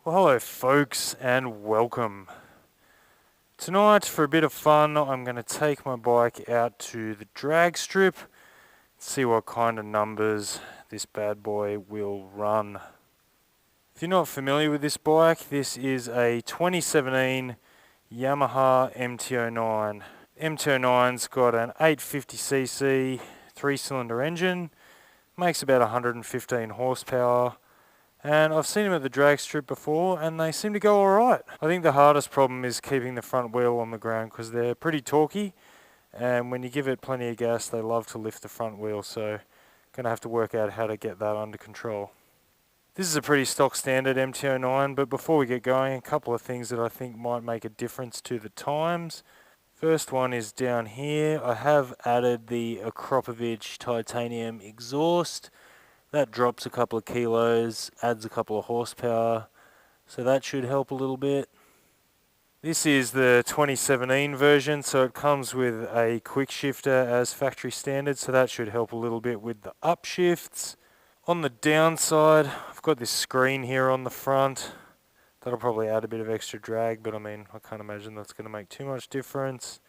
Well, hello folks and welcome. Tonight, for a bit of fun, I'm going to take my bike out to the drag strip, see what kind of numbers this bad boy will run. If you're not familiar with this bike, this is a 2017 Yamaha MT09. MT09's got an 850cc 3-cylinder engine, makes about 115 horsepower. And I've seen them at the drag strip before and they seem to go alright. I think the hardest problem is keeping the front wheel on the ground because they're pretty torquey, and when you give it plenty of gas they love to lift the front wheel, so going to have to work out how to get that under control. This is a pretty stock standard MT09, but before we get going, a couple of things that I think might make a difference to the times. First one is down here. I have added the Akropovich titanium exhaust. That drops a couple of kilos, adds a couple of horsepower, so that should help a little bit. This is the 2017 version, so it comes with a quick shifter as factory standard, so that should help a little bit with the upshifts. On the downside, I've got this screen here on the front. That'll probably add a bit of extra drag, but I mean, I can't imagine that's going to make too much difference.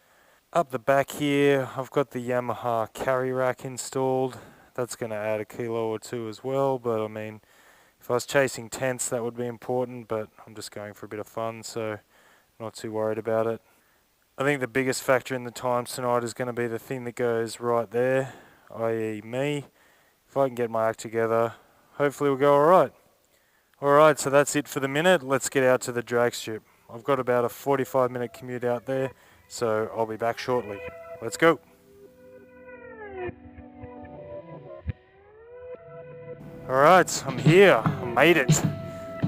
Up the back here, I've got the Yamaha carry rack installed. That's going to add a kilo or two as well, but I mean, if I was chasing tents that would be important, but I'm just going for a bit of fun, so not too worried about it. I think the biggest factor in the times tonight is going to be the thing that goes right there, i.e. me. If I can get my act together, hopefully we'll go alright. Alright, so that's it for the minute. Let's get out to the drag strip. I've got about a 45-minute commute out there, so I'll be back shortly. Let's go. Alright, I'm here. I made it.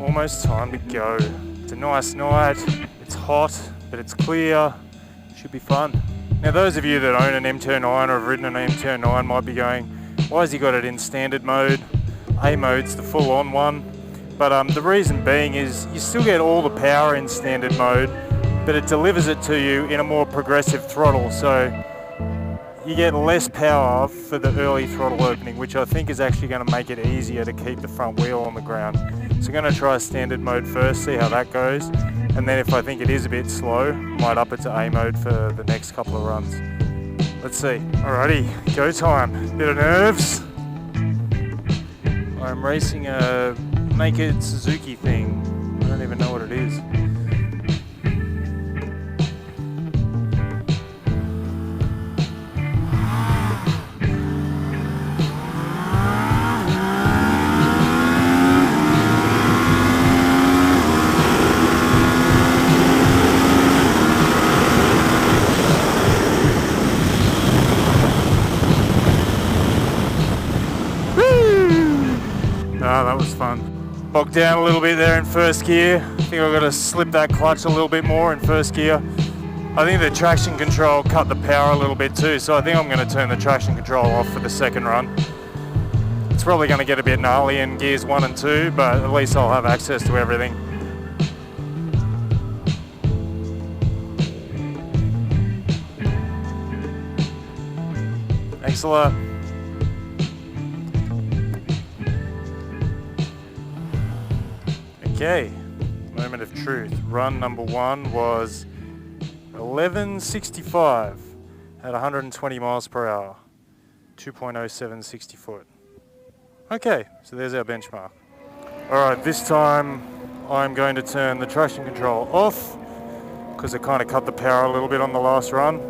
Almost time to go. It's a nice night. It's hot, but it's clear. Should be fun. Now, those of you that own an MT09 or have ridden an MT09 might be going, why has he got it in standard mode? A mode's the full-on one. But the reason being is you still get all the power in standard mode, but it delivers it to you in a more progressive throttle. So you get less power for the early throttle opening, which I think is actually going to make it easier to keep the front wheel on the ground. So I'm going to try standard mode first, see how that goes, and then if I think it is a bit slow, might up it to A mode for the next couple of runs. Let's see. Alrighty, go time. Bit of nerves. I'm racing a naked Suzuki thing. I don't even know what it is. That was fun. Bogged down a little bit there in first gear. I think I've got to slip that clutch a little bit more in first gear. I think the traction control cut the power a little bit too, so I think I'm going to turn the traction control off for the second run. It's probably going to get a bit gnarly in gears 1 and 2, but at least I'll have access to everything. Thanks a lot. Okay, moment of truth. Run number 1 was 11:65 at 120 miles per hour, 2.07 60 foot. Okay, so there's our benchmark. Alright, this time I'm going to turn the traction control off because it kind of cut the power a little bit on the last run.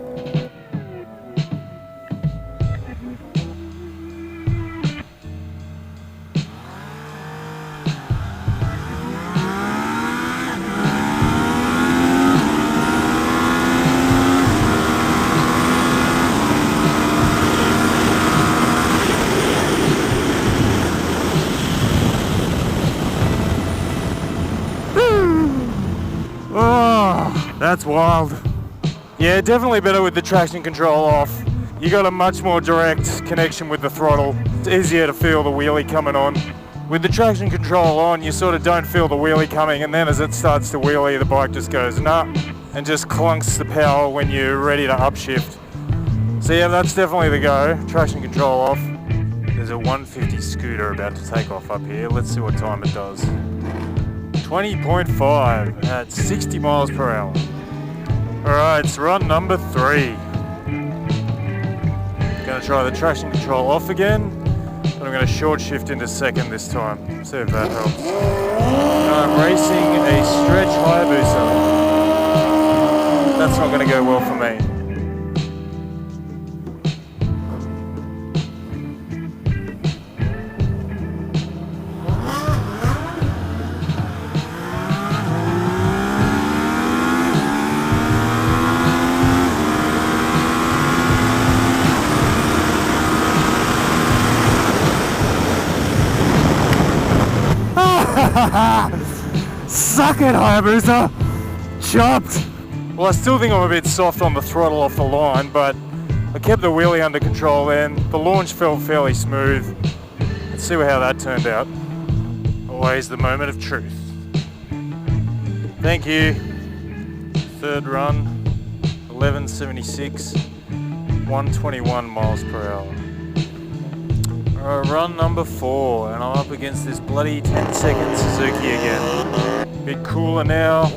That's wild. Yeah, definitely better with the traction control off. You got a much more direct connection with the throttle. It's easier to feel the wheelie coming on. With the traction control on, you sort of don't feel the wheelie coming, and then as it starts to wheelie, the bike just goes nah, and just clunks the power when you're ready to upshift. So yeah, that's definitely the go. Traction control off. There's a 150 scooter about to take off up here. Let's see what time it does. 20.5 at 60 miles per hour. Alright, it's run number 3. Gonna try the traction control off again, but I'm gonna short shift into second this time. See if that helps. I'm racing a stretch Hayabusa. That's not gonna go well for me. Suck it, Hayabusa! Chopped! Well, I still think I'm a bit soft on the throttle off the line, but I kept the wheelie under control then. The launch felt fairly smooth. Let's see how that turned out. Always the moment of truth. Thank you. Third run, 1176, 121 miles per hour. Run number 4, and I'm up against this bloody 10-second Suzuki again. Bit cooler now.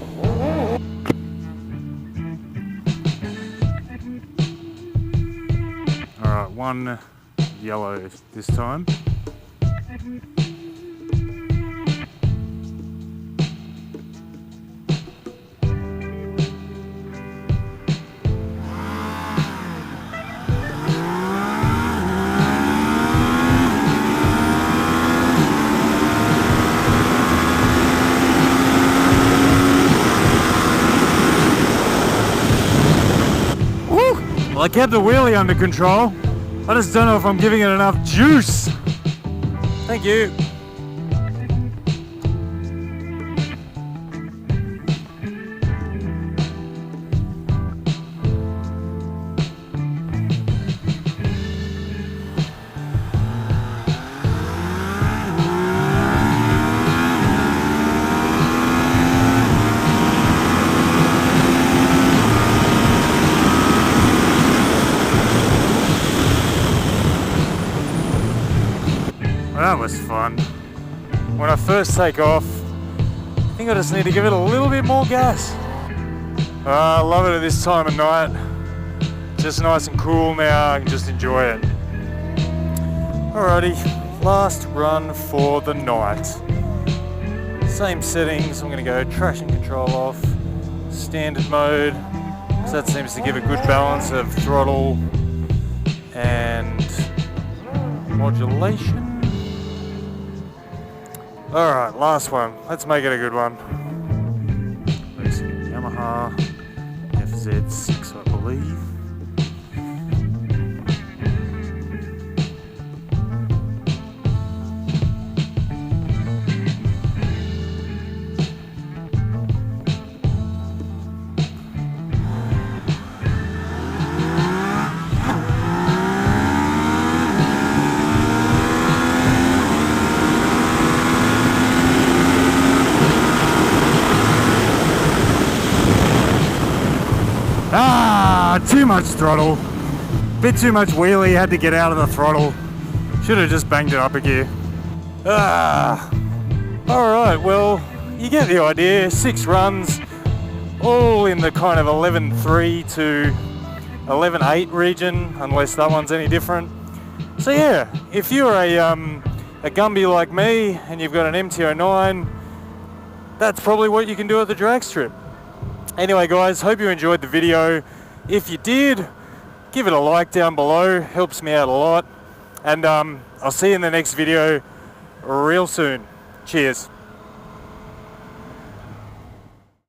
Alright, one yellow this time. Well, I kept the wheelie under control. I just don't know if I'm giving it enough juice. Thank you. That was fun. When I first take off, I think I just need to give it a little bit more gas. I love it at this time of night. Just nice and cool now, I can just enjoy it. Alrighty, last run for the night. Same settings, I'm gonna go traction control off, standard mode, so that seems to give a good balance of throttle and modulation. Alright, last one. Let's make it a good one. Racing Yamaha FZ6, I believe. Too much throttle. Bit too much wheelie, had to get out of the throttle. Should have just banged it up a gear. Alright, well, you get the idea. 6 runs, all in the kind of 11.3 to 11.8 region, unless that one's any different. So yeah, if you're a Gumby like me and you've got an MT09, that's probably what you can do at the drag strip. Anyway guys, hope you enjoyed the video. If you did, give it a like down below, helps me out a lot. And I'll see you in the next video real soon. Cheers.